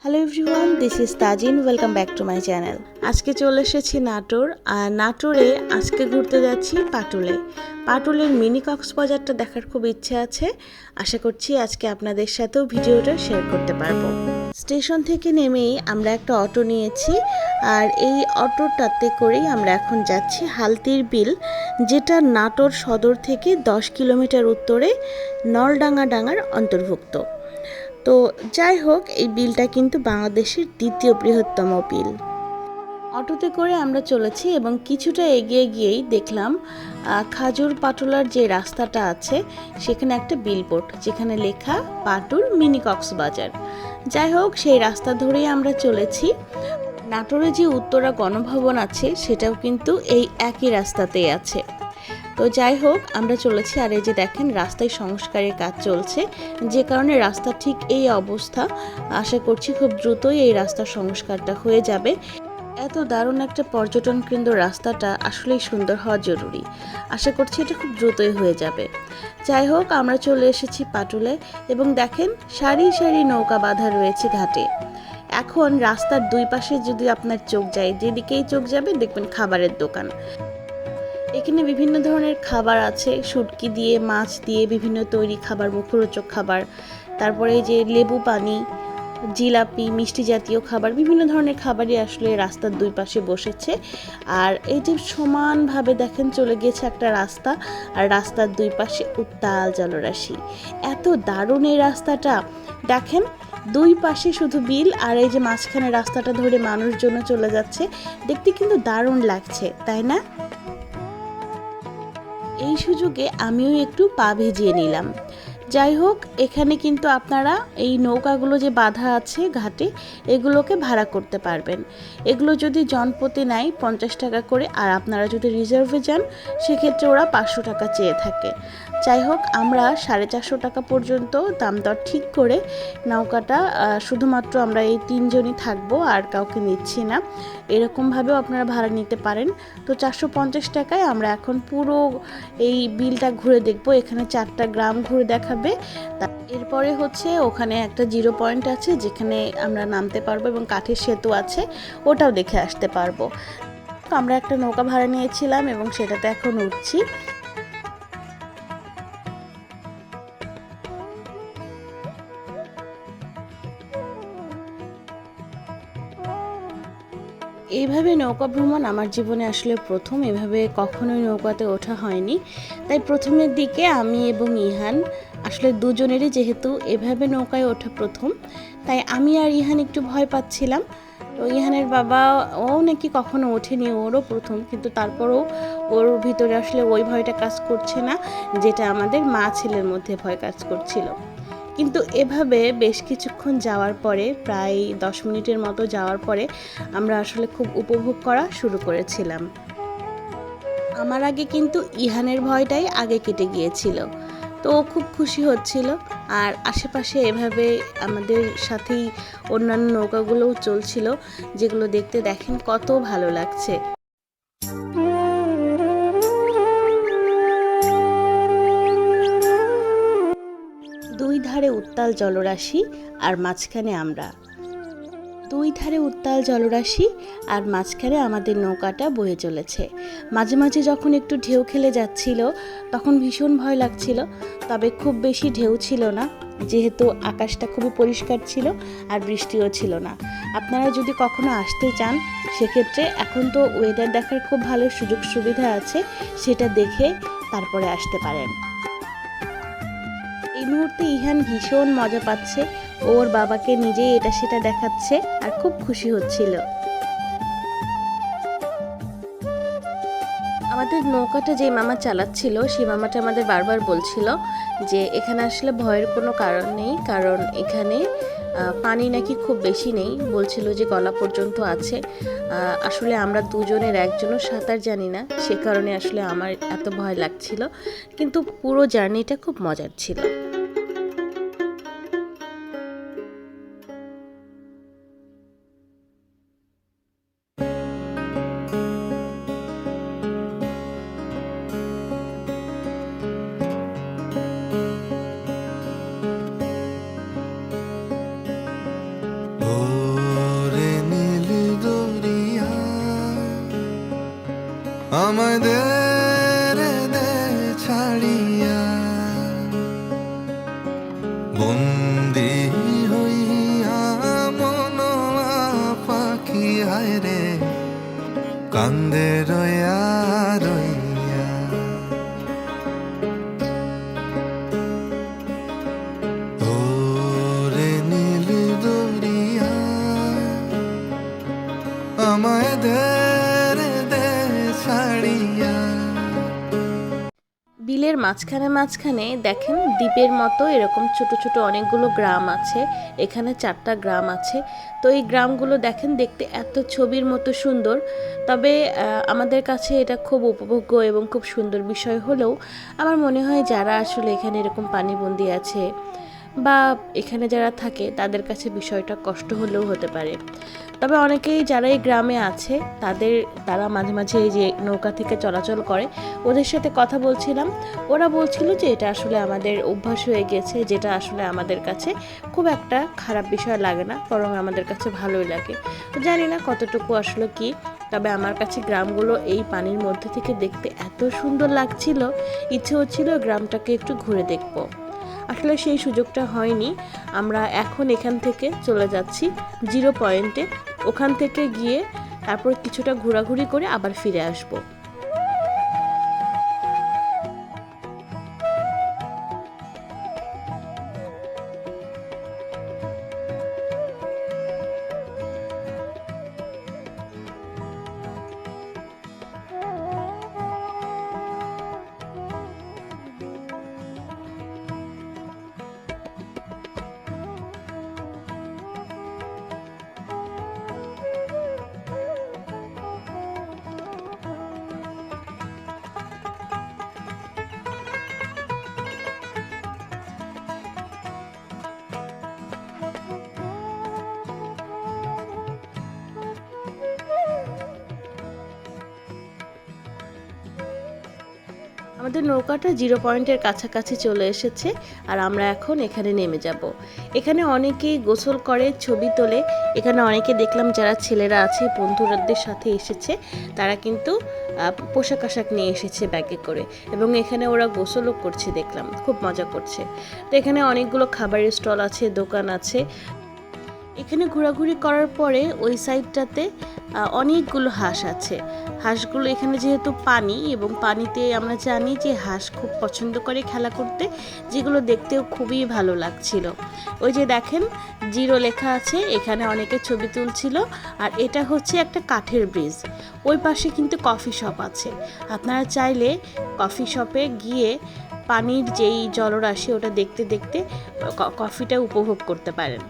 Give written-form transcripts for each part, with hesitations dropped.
Hello everyone, this is Tajin. Welcome back to my channel. আজকে চলে এসেছি নাটোর, আর নাটোরে আজকে ঘুরতে যাচ্ছি পাটুলে। পাটুলের মিনি কক্সবাজারটা দেখার খুব ইচ্ছে আছে। আশা করছি আজকে আপনাদের সাথেও ভিডিওটা শেয়ার করতে পারবো। স্টেশন থেকে নেমেই আমরা একটা অটো নিয়েছি, আর এই অটোটাতে করেই আমরা এখন যাচ্ছি হালতির বিল, যেটা নাটোর সদর থেকে 10 কিলোমিটার উত্তরে নলডাঙ্গা ডাঙ্গার অন্তর্ভুক্ত। তো যাই হোক, এই বিলটা কিন্তু বাংলাদেশের দ্বিতীয় বৃহত্তম বিল। অটোতে করে আমরা চলেছি এবং কিছুটা এগিয়ে গিয়েই দেখলাম খাজুর পাটুলার যে রাস্তাটা আছে সেখানে একটা বিলবোর্ড, যেখানে লেখা পাটুল মিনি কক্সবাজার। যাই হোক, সেই রাস্তা ধরেই আমরা চলেছি। নাটোরে যে উত্তরা গণভবন আছে সেটাও কিন্তু এই একই রাস্তাতেই আছে। তো যাই হোক, আমরা চলেছি। আর এই যে দেখেন, রাস্তায় সংস্কারের কাজ চলছে, যে কারণে রাস্তা ঠিক এই অবস্থা। আশা করছি খুব দ্রুতই এই রাস্তার সংস্কারটা হয়ে যাবে। এত দারুণ একটা পর্যটন কেন্দ্র, রাস্তাটা আসলেই সুন্দর হওয়া জরুরি। আশা করছি এটা খুব দ্রুতই হয়ে যাবে। যাই হোক, আমরা চলে এসেছি পাটুলে এবং দেখেন সারি সারি নৌকা বাঁধা রয়েছে ঘাটে। এখন রাস্তার দুই পাশে যদি আপনার চোখ যায়, যেদিকেই চোখ যাবে দেখবেন খাবারের দোকান। এখানে বিভিন্ন ধরনের খাবার আছে, শুটকি দিয়ে, মাছ দিয়ে বিভিন্ন তৈরি খাবার, মুখরোচক খাবার। তারপরে এই যে লেবু পানি, জিলাপি, মিষ্টি জাতীয় খাবার, বিভিন্ন ধরনের খাবারই আসলে রাস্তার দুই পাশে বসেছে। আর এই যে সমানভাবে দেখেন চলে গিয়েছে একটা রাস্তা, আর রাস্তার দুই পাশে উত্তাল জলরাশি। এত দারুণ এই রাস্তাটা। দেখেন দুই পাশে শুধু বিল, আর এই যে মাঝখানে রাস্তাটা ধরে মানুষজন চলে যাচ্ছে। দেখতে কিন্তু দারুণ লাগছে, তাই না? এই সুযোগে আমিও একটু পা ভিজিয়ে নিলাম। যাই হোক, এখানে কিন্তু আপনারা এই নৌকাগুলো যে বাঁধা আছে ঘাটে, এগুলোকে ভাড়া করতে পারবেন। এগুলো যদি জনপ্রতি নেয় 50 টাকা করে, আর আপনারা যদি রিজার্ভে যান সেক্ষেত্রে ওরা 500 টাকা চেয়ে থাকে। যাই হোক, আমরা 450 টাকা পর্যন্ত দাম দর ঠিক করে নৌকাটা, শুধুমাত্র আমরা এই 3 জনই থাকবো, আর কাউকে নিচ্ছি না, এরকমভাবেও আপনারা ভাড়া নিতে পারেন। তো 450 টাকায় আমরা এখন পুরো এই বিলটা ঘুরে দেখব। এখানে 4টা গ্রাম ঘুরে দেখাবে। এরপরে হচ্ছে ওখানে একটা জিরো পয়েন্ট আছে, যেখানে আমরা নামতে পারবো, এবং কাঠের সেতু আছে, ওটাও দেখে আসতে পারবো। তো আমরা একটা নৌকা ভাড়া নিয়েছিলাম এবং সেটাতে এখন উঠছি। এইভাবে নৌকা ভ্রমণ আমার জীবনে আসলে প্রথম। এভাবে কখনোই নৌকাতে ওঠা হয়নি, তাই প্রথমের দিকে আমি এবং ইহান আসলে দুজনেরই, যেহেতু এভাবে নৌকায় ওঠা প্রথম, তাই আমি আর ইহান একটু ভয় পাচ্ছিলাম। তো ইহানের বাবা, ও নাকি কখনো ওঠেনি, ওরও প্রথম, কিন্তু তারপরও ওর ভিতরে আসলে ওই ভয়টা কাজ করছে না, যেটা আমাদের মা ছেলের মধ্যে ভয় কাজ করছিল। কিন্তু এভাবে বেশ কিছুক্ষণ যাওয়ার পরে, প্রায় 10 মিনিটের মতো যাওয়ার পরে, আমরা আসলে খুব উপভোগ করা শুরু করেছিলাম। আমার আগে কিন্তু ইহানের ভয়টাই আগে কেটে গিয়েছিল, তো ও খুব খুশি হচ্ছিল। আর আশেপাশে এভাবে আমাদের সাথেই অন্যান্য নৌকাগুলোও চলছিল, যেগুলো দেখতে দেখেন কত ভালো লাগছে। দুই ধারে উত্তাল জলরাশি, আর মাঝখানে আমরা। দুই ধারে উত্তাল জলরাশি, আর মাঝখানে আমাদের নৌকাটা বয়ে চলেছে। মাঝে মাঝে যখন একটু ঢেউ খেলে যাচ্ছিল, তখন ভীষণ ভয় লাগছিল, তবে খুব বেশি ঢেউ ছিল না, যেহেতু আকাশটা খুবই পরিষ্কার ছিল আর বৃষ্টিও ছিল না। আপনারা যদি কখনো আসতে চান, সেক্ষেত্রে এখন তো ওয়েদার দেখার খুব ভালো সুযোগ সুবিধা আছে, সেটা দেখে তারপরে আসতে পারেন। এই মুহূর্তে ইহান ভীষণ মজা পাচ্ছে, ওর বাবাকে নিজেই এটা সেটা দেখাচ্ছে আর খুব খুশি হচ্ছিল। আমাদের নৌকাটা যে মামা চালাচ্ছিল, সেই মামাটা আমাদের বারবার বলছিল যে এখানে আসলে ভয়ের কোনো কারণ নেই, কারণ এখানে পানি নাকি খুব বেশি নেই, বলছিল যে গলা পর্যন্ত আছে। আসলে আমরা দুজনের একজনও সাঁতার জানি না, সে কারণে আসলে আমার এত ভয় লাগছিল, কিন্তু পুরো জার্নিটা খুব মজার ছিল। আমাদের দে ছাড়িয়া বন্দি হইয়া মনোয়া পাখি হায় রে কান্দে রইয়া রইয়া ওরে নীল দরিয়া আমায় দে ছাড়িয়া। বিলের মাঝখানে মাঝখানে দেখেন দ্বীপের মতো এরকম ছোট ছোট অনেকগুলো গ্রাম আছে। এখানে 4টা গ্রাম আছে। তো এই গ্রামগুলো দেখেন দেখতে এত ছবির মতো সুন্দর। তবে আমাদের কাছে এটা খুব উপভোগ্য এবং খুব সুন্দর বিষয় হলেও আমার মনে হয় যারা আসলে এখানে এরকম পানিবন্দী আছে বা এখানে যারা থাকে তাদের কাছে বিষয়টা কষ্ট হলেও হতে পারে। তবে অনেকেই যারা এই গ্রামে আছে তারা মাঝে মাঝে এই যে নৌকা থেকে চলাচল করে, ওদের সাথে কথা বলছিলাম। ওরা বলছিল যে এটা আসলে আমাদের অভ্যাস হয়ে গেছে, যেটা আসলে আমাদের কাছে খুব একটা খারাপ বিষয় লাগে না, বরং আমাদের কাছে ভালোই লাগে। তো জানি না কতটুকু আসলে কি, তবে আমার কাছে গ্রামগুলো এই পানির মধ্যে থেকে দেখতে এত সুন্দর লাগছিল, ইচ্ছে হচ্ছিল গ্রামটাকে একটু ঘুরে দেখবো। আসলে সেই সুযোগটা হয়নি। আমরা এখন এখান থেকে চলে যাচ্ছি 0 পয়েন্টে। ওখান থেকে গিয়ে তারপর কিছুটা ঘোরাঘুরি করে আবার ফিরে আসবো। আমাদের নৌকাটা 0 পয়েন্টের কাছাকাছি চলে এসেছে আর আমরা এখন এখানে নেমে যাব। এখানে অনেকেই গোসল করে, ছবি তোলে। এখানে অনেকে দেখলাম যারা ছেলেরা আছে বন্ধুদের সাথে এসেছে, তারা কিন্তু পোশাক আশাক নিয়ে এসেছে ব্যাগে করে, এবং এখানে ওরা গোসলও করছে, দেখলাম খুব মজা করছে। তো এখানে অনেকগুলো খাবারের স্টল আছে, দোকান আছে। এখানে ঘোরাঘুরি করার পরে ওই সাইডটাতে অনেকগুলো হাঁস আছে। হাঁসগুলো এখানে যেহেতু পানি, এবং পানিতে আমরা জানি যে হাঁস খুব পছন্দ করে খেলা করতে, যেগুলো দেখতেও খুবই ভালো লাগছিল। ওই যে দেখেন 0 লেখা আছে, এখানে অনেকে ছবি তুলছিল। আর এটা হচ্ছে একটা কাঠের ব্রিজ। ওই পাশে কিন্তু কফি শপ আছে, আপনারা চাইলে কফি শপে গিয়ে পানির যেই জলরাশি ওটা দেখতে দেখতে কফিটা উপভোগ করতে পারেন।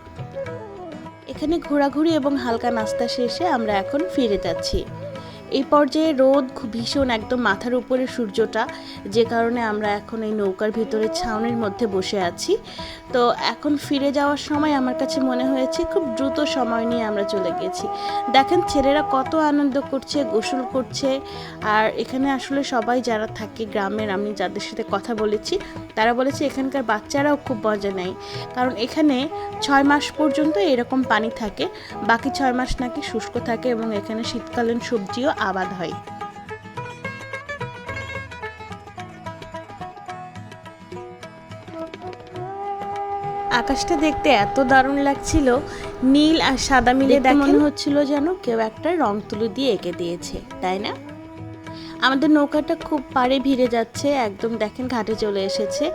এখানে ঘোরাঘুরি এবং হালকা নাস্তা শেষে আমরা এখন ফিরে যাচ্ছি। এই পর্যায়ে রোদ ভীষণ, একদম মাথার উপরে সূর্যটা, যে কারণে আমরা এখন এই নৌকার ভিতরে ছাউনির মধ্যে বসে আছি। তো এখন ফিরে যাওয়ার সময় আমার কাছে মনে হয়েছে খুব দ্রুত সময় নিয়ে আমরা চলে গেছি। দেখেন ছেলেরা কত আনন্দ করছে, গোসল করছে। আর এখানে আসলে সবাই যারা থাকে গ্রামের, আমি যাদের সাথে কথা বলেছি তারা বলেছে এখানকার বাচ্চারাও খুব মজা নেয়, কারণ এখানে 6 মাস পর্যন্ত এরকম পানি থাকে, বাকি 6 মাস নাকি শুষ্ক থাকে, এবং এখানে শীতকালীন সবজিও আবাদ হয়। আকাশটা দেখতে এত দারুণ লাগছিল, নীল আর সাদা মিলে দেখে মনে হচ্ছিল যেন কেউ একটা রং তুলি দিয়ে এঁকে দিয়েছে, তাই না? আমাদের নৌকাটা খুব পাড়ে ভিড়ে যাচ্ছে, একদম দেখেন ঘাটে চলে এসেছে।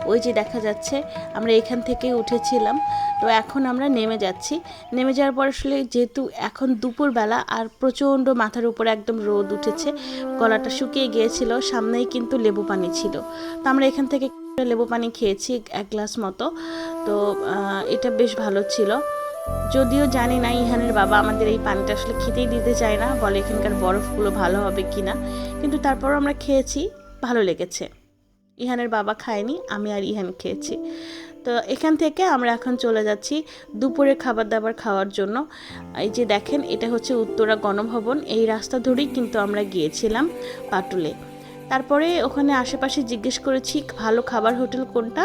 ওই যে দেখা যাচ্ছে আমরা এখান থেকে উঠেছিলাম, তো এখন আমরা নেমে যাচ্ছি। নেমে যাওয়ার পর আসলে যেহেতু এখন দুপুরবেলা আর প্রচণ্ড মাথার উপরে একদম রোদ উঠেছে, গলাটা শুকিয়ে গিয়েছিল, সামনেই কিন্তু লেবু পানি ছিল। তো আমরা এখান থেকে লেবু পানি খেয়েছি 1 গ্লাস মতো। তো এটা বেশ ভালো ছিল। যদিও জানি না ইহানের বাবা আমাদের এই পানিটা আসলে খেতেই দিতে চায় না, বলে এখানকার বরফগুলো ভালো হবে কিনা, কিন্তু তারপরও আমরা খেয়েছি, ভালো লেগেছে। ইহানের বাবা খায়নি, আমি আর ইহান খেয়েছি। তো এখান থেকে আমরা এখন চলে যাচ্ছি দুপুরে খাবার দাবার খাওয়ার জন্য। এই যে দেখেন এটা হচ্ছে উত্তরা গণভবন, এই রাস্তা ধরেই কিন্তু আমরা গিয়েছিলাম পাটুলে। তারপরে ওখানে আশেপাশে জিজ্ঞেস করেছি ভালো খাবার হোটেল কোনটা,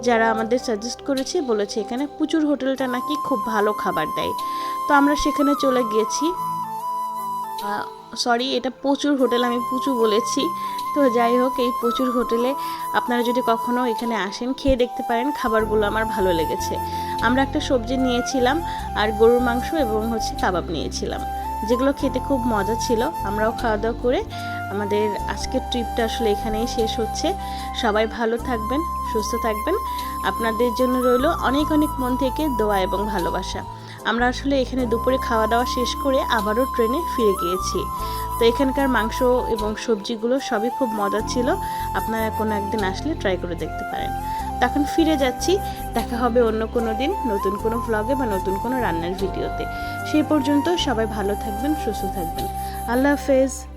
যারা আমাদের সাজেস্ট করেছে বলেছে এখানে প্রচুর হোটেলটা নাকি খুব ভালো খাবার দেয়। তো আমরা সেখানে চলে গিয়েছি। সরি, এটা প্রচুর হোটেল, আমি পুচু বলেছি। তো যাই হোক, এই প্রচুর হোটেলে আপনারা যদি কখনো এখানে আসেন খেয়ে দেখতে পারেন, খাবারগুলো আমার ভালো লেগেছে। আমরা একটা সবজি নিয়েছিলাম আর গরুর মাংস এবং কাবাব নিয়েছিলাম, যেগুলো খেতে খুব মজা ছিল। আমরাও খাওয়া দাওয়া করে আমাদের আজকের ট্রিপটা আসলে এখানেই শেষ হচ্ছে। সবাই ভালো থাকবেন, সুস্থ থাকবেন। আপনাদের জন্য রইল অনেক অনেক মন থেকে দোয়া এবং ভালোবাসা। আমরা আসলে এখানে দুপুরে খাওয়া দাওয়া শেষ করে আবারও ট্রেনে ফিরে গিয়েছি। তো এখানকার মাংস এবং সবজিগুলো সবই খুব মজা ছিল। আপনারা কোনো একদিন আসলে ট্রাই করে দেখতে পারেন। তো এখন ফিরে যাচ্ছি, দেখা হবে অন্য কোনো দিন নতুন কোনো ভ্লগে বা নতুন কোনো রান্নার ভিডিওতে। সেই পর্যন্ত সবাই ভালো থাকবেন, সুস্থ থাকবেন। আল্লাহ হাফেজ।